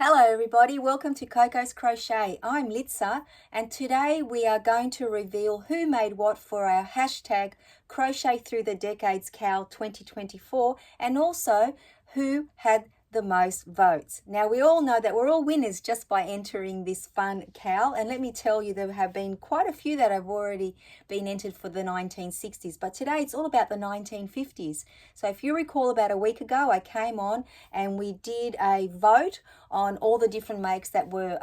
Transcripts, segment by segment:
Hello everybody, welcome to Coco's Crochet. I'm Litsa and today we are going to reveal who made what for our hashtag Crochet Through the Decades Cal 2024 and also who had the most votes. Now we all know that we're all winners just by entering this fun cal, and let me tell you there have been quite a few that have already been entered for the 1960s, but today it's all about the 1950s. So if you recall, about a week ago I came on and we did a vote on all the different makes that were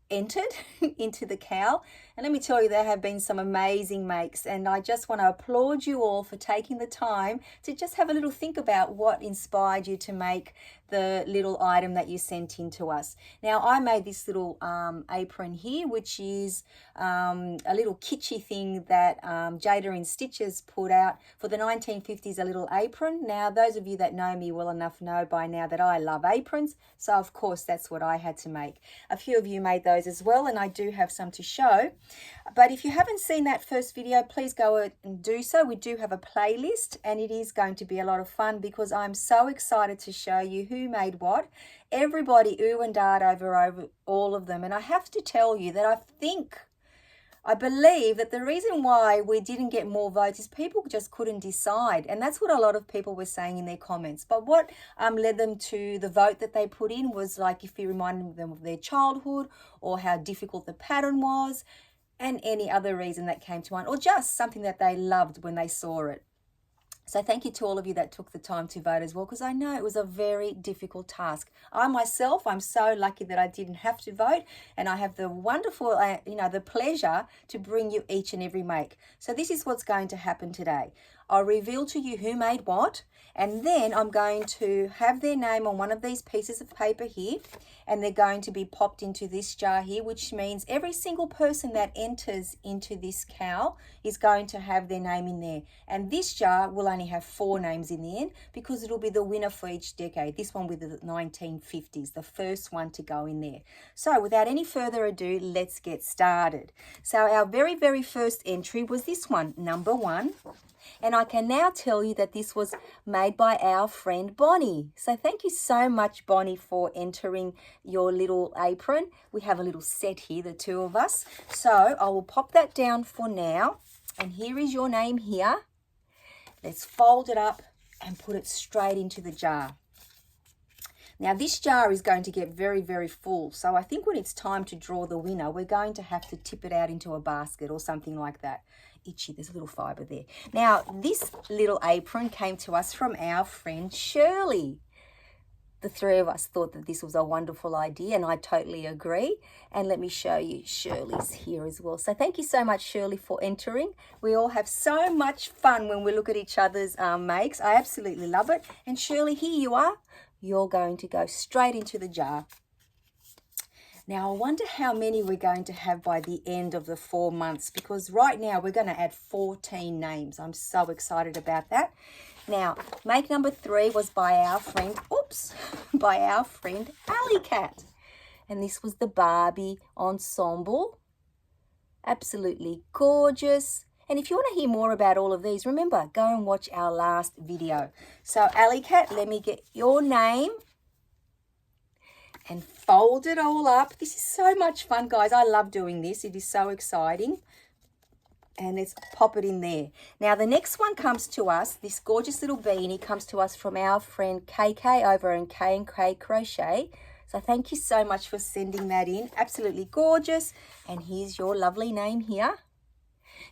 entered into the cal, and let me tell you there have been some amazing makes, and I just want to applaud you all for taking the time to just have a little think about what inspired you to make the little item that you sent in to us. Now I made this little apron here, which is a little kitschy thing that Jada in Stitches put out for the 1950s, a little apron. Now those of you that know me well enough know by now that I love aprons, so of course that's what I had to make. A few of you made those as well, and I do have some to show. But if you haven't seen that first video, please go and do so. We do have a playlist and it is going to be a lot of fun because I'm so excited to show you who made what. Everybody ooh and dah'd over all of them, and I have to tell you that I believe that the reason why we didn't get more votes is people just couldn't decide, and that's what a lot of people were saying in their comments. But what led them to the vote that they put in was like if you reminded them of their childhood or how difficult the pattern was and any other reason that came to mind, or just something that they loved when they saw it. So thank you to all of you that took the time to vote as well, because I know it was a very difficult task. I myself, I'm so lucky that I didn't have to vote, and I have the wonderful, the pleasure to bring you each and every make. So this is what's going to happen today. I'll reveal to you who made what, and then I'm going to have their name on one of these pieces of paper here, and they're going to be popped into this jar here, which means every single person that enters into this cal is going to have their name in there. And this jar will only have 4 names in the end because it'll be the winner for each decade. This one with the 1950s, the first one to go in there. So without any further ado, let's get started. So our very, very first entry was this one, number 1. And I can now tell you that this was made by our friend Bonnie. So thank you so much, Bonnie, for entering your little apron. We have a little set here, the two of us. So I will pop that down for now. And here is your name here. Let's fold it up and put it straight into the jar. Now this jar is going to get very, very full. So I think when it's time to draw the winner, we're going to have to tip it out into a basket or something like that. Itchy, there's a little fiber there. Now this little apron came to us from our friend Shirley. The three of us thought that this was a wonderful idea, and I totally agree. And let me show you, Shirley's here as well. So thank you so much, Shirley, for entering. We all have so much fun when we look at each other's makes. I absolutely love it. And Shirley, here you are. You're going to go straight into the jar. Now, I wonder how many we're going to have by the end of the 4 months, because right now we're going to add 14 names. I'm so excited about that. Now, make number 3 was by our friend, by our friend Alley Cat. And this was the Barbie ensemble. Absolutely gorgeous. And if you want to hear more about all of these, remember, go and watch our last video. So, Alley Cat, let me get your name and fold it all up. This is so much fun, guys. I love doing this. It is so exciting. And let's pop it in there. Now, the next one comes to us, this gorgeous little beanie comes to us from our friend KK over in K&K Crochet. So thank you so much for sending that in. Absolutely gorgeous. And here's your lovely name here.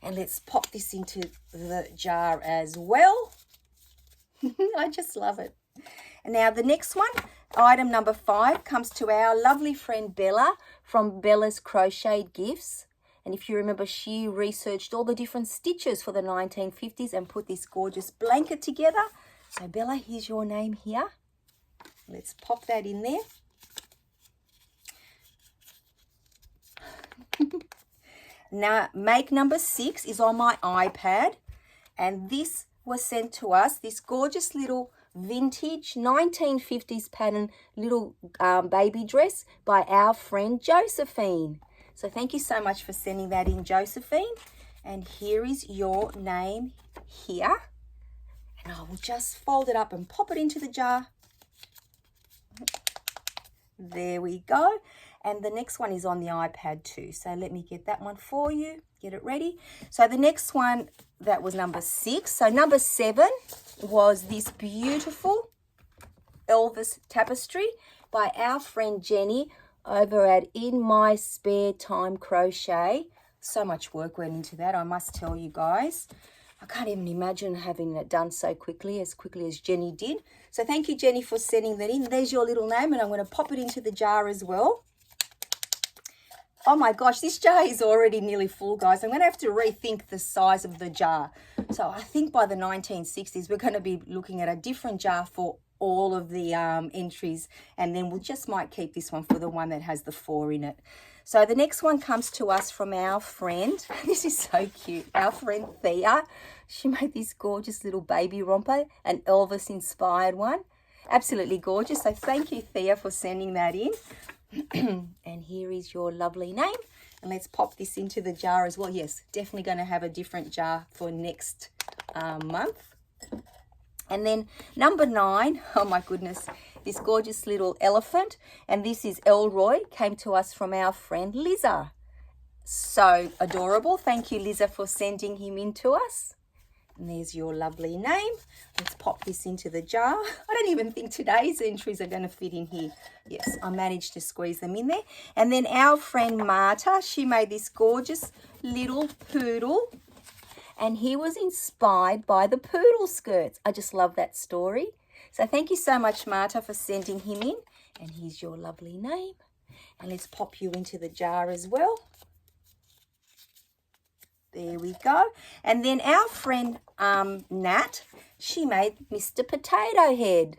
And let's pop this into the jar as well. I just love it. And now the next one, item number 5, comes to our lovely friend Bella from Bella's Crocheted Gifts. And if you remember, she researched all the different stitches for the 1950s and put this gorgeous blanket together. So Bella, here's your name here. Let's pop that in there. Now, make number 6 is on my iPad. And this was sent to us, this gorgeous little vintage 1950s pattern little baby dress by our friend Josephine. So thank you so much for sending that in, Josephine. And here is your name here. And I will just fold it up and pop it into the jar. There we go. And the next one is on the iPad too. So let me get that one for you. Get it ready. So the next one, that was number 6. So number 7 was this beautiful Elvis tapestry by our friend Jenny over at In My Spare Time Crochet. So much work went into that, I must tell you guys. I can't even imagine having it done so quickly as Jenny did. So thank you, Jenny, for sending that in. There's your little name, and I'm going to pop it into the jar as well. Oh my gosh, this jar is already nearly full, guys. I'm going to have to rethink the size of the jar. So I think by the 1960s, we're going to be looking at a different jar for all of the entries, and then we'll just might keep this one for the one that has the 4 in it. So the next one comes to us from our friend. This is so cute. Our friend Thea. She made this gorgeous little baby romper, an Elvis inspired one. Absolutely gorgeous. So thank you, Thea, for sending that in. And here is your lovely name. And let's pop this into the jar as well. Yes, definitely going to have a different jar for next month. And then number 9, oh my goodness, this gorgeous little elephant. And this is Elroy, came to us from our friend Liza. So adorable. Thank you, Liza, for sending him in to us. And there's your lovely name. Let's pop this into the jar. I don't even think today's entries are going to fit in here. Yes, I managed to squeeze them in there. And then our friend Marta, she made this gorgeous little poodle. And he was inspired by the poodle skirts. I just love that story. So thank you so much, Marta, for sending him in. And here's your lovely name. And let's pop you into the jar as well. There we go. And then our friend Nat, she made Mr. Potato Head.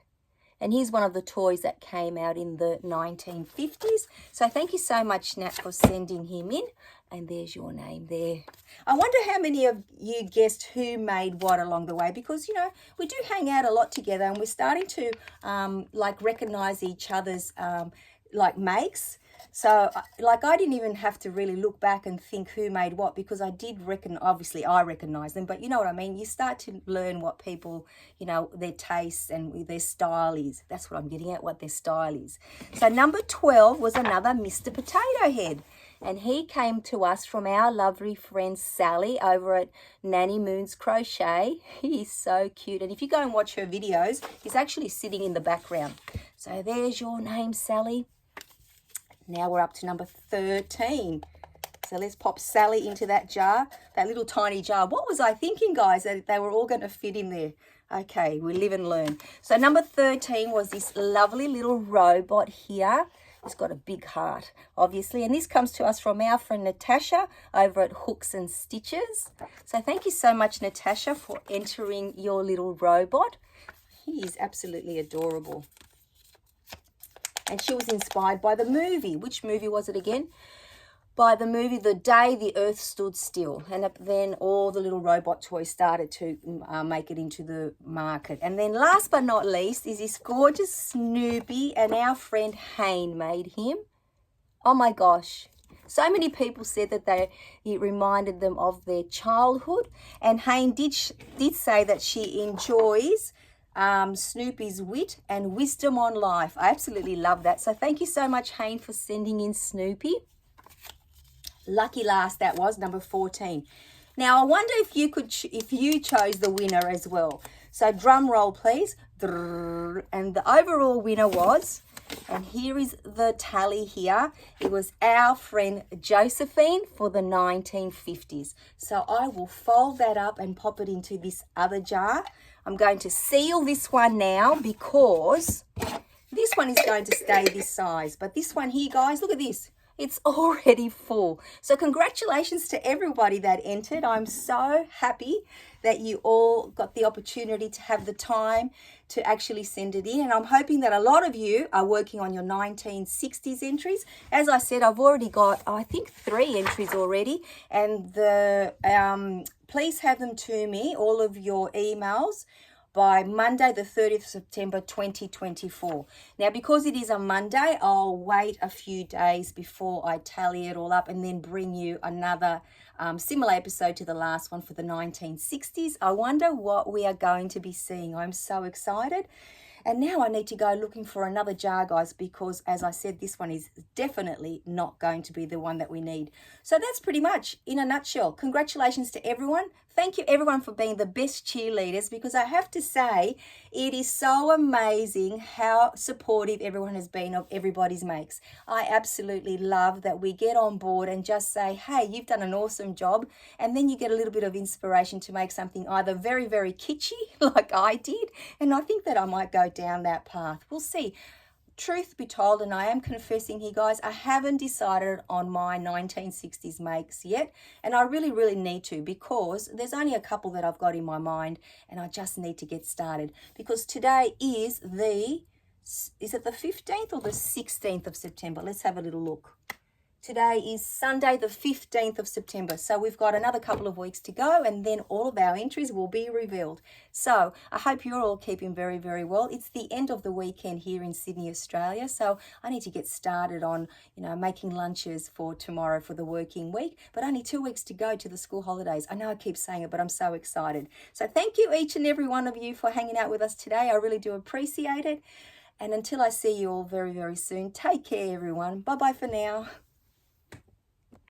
And he's one of the toys that came out in the 1950s. So thank you so much, Nat, for sending him in. And there's your name there. I wonder how many of you guessed who made what along the way, because, you know, we do hang out a lot together, and we're starting to like recognize each other's like makes. So like I didn't even have to really look back and think who made what, because I did obviously I recognize them, but you know what I mean? You start to learn what people, you know, their tastes and their style is. That's what I'm getting at, what their style is. So number 12 was another Mr. Potato Head. And he came to us from our lovely friend Sally over at Nanny Moon's Crochet. He is so cute. And if you go and watch her videos, he's actually sitting in the background. So there's your name, Sally. Now we're up to number 13. So let's pop Sally into that jar, that little tiny jar. What was I thinking, guys, that they were all going to fit in there? Okay, we live and learn. So number 13 was this lovely little robot here. It's got a big heart, obviously. And this comes to us from our friend Natasha over at Hooks and Stitches. So thank you so much, Natasha, for entering your little robot. He is absolutely adorable. And she was inspired by the movie. Which movie was it again? By the movie The Day the Earth Stood Still. And then all the little robot toys started to make it into the market. And then last but not least is this gorgeous Snoopy, and our friend Hayne made him. Oh my gosh. So many people said that it reminded them of their childhood. And Hayne did say that she enjoys Snoopy's wit and wisdom on life. I absolutely love that. So thank you so much, Hayne, for sending in Snoopy. Lucky last that was, number 14. Now I wonder if you chose the winner as well. So drum roll, please. And the overall winner was, and here is the tally here, it was our friend Josephine for the 1950s. So I will fold that up and pop it into this other jar. I'm going to seal this one now because this one is going to stay this size. But this one here, guys, look at this. It's already full. So congratulations to everybody that entered. I'm so happy that you all got the opportunity to have the time to actually send it in. And I'm hoping that a lot of you are working on your 1960s entries. As I said, I've already got, I think, 3 entries already. And please have them to me, all of your emails, by Monday, the 30th of September, 2024. Now, because it is a Monday, I'll wait a few days before I tally it all up and then bring you another similar episode to the last one for the 1960s. I wonder what we are going to be seeing. I'm so excited. And now I need to go looking for another jar, guys, because as I said, this one is definitely not going to be the one that we need. So that's pretty much in a nutshell. Congratulations to everyone. Thank you everyone for being the best cheerleaders, because I have to say it is so amazing how supportive everyone has been of everybody's makes. I absolutely love that we get on board and just say, hey, you've done an awesome job, and then you get a little bit of inspiration to make something either very, very kitschy like I did, and I think that I might go down that path. We'll see. Truth be told, and I am confessing here, guys, I haven't decided on my 1960s makes yet, and I really, really need to, because there's only a couple that I've got in my mind, and I just need to get started, because today is it the 15th or the 16th of September? Let's have a little look. Today is Sunday, the 15th of September. So we've got another couple of weeks to go, and then all of our entries will be revealed. So I hope you're all keeping very, very well. It's the end of the weekend here in Sydney, Australia. So I need to get started on, making lunches for tomorrow for the working week, but only 2 weeks to go to the school holidays. I know I keep saying it, but I'm so excited. So thank you each and every one of you for hanging out with us today. I really do appreciate it. And until I see you all very, very soon, take care, everyone. Bye-bye for now.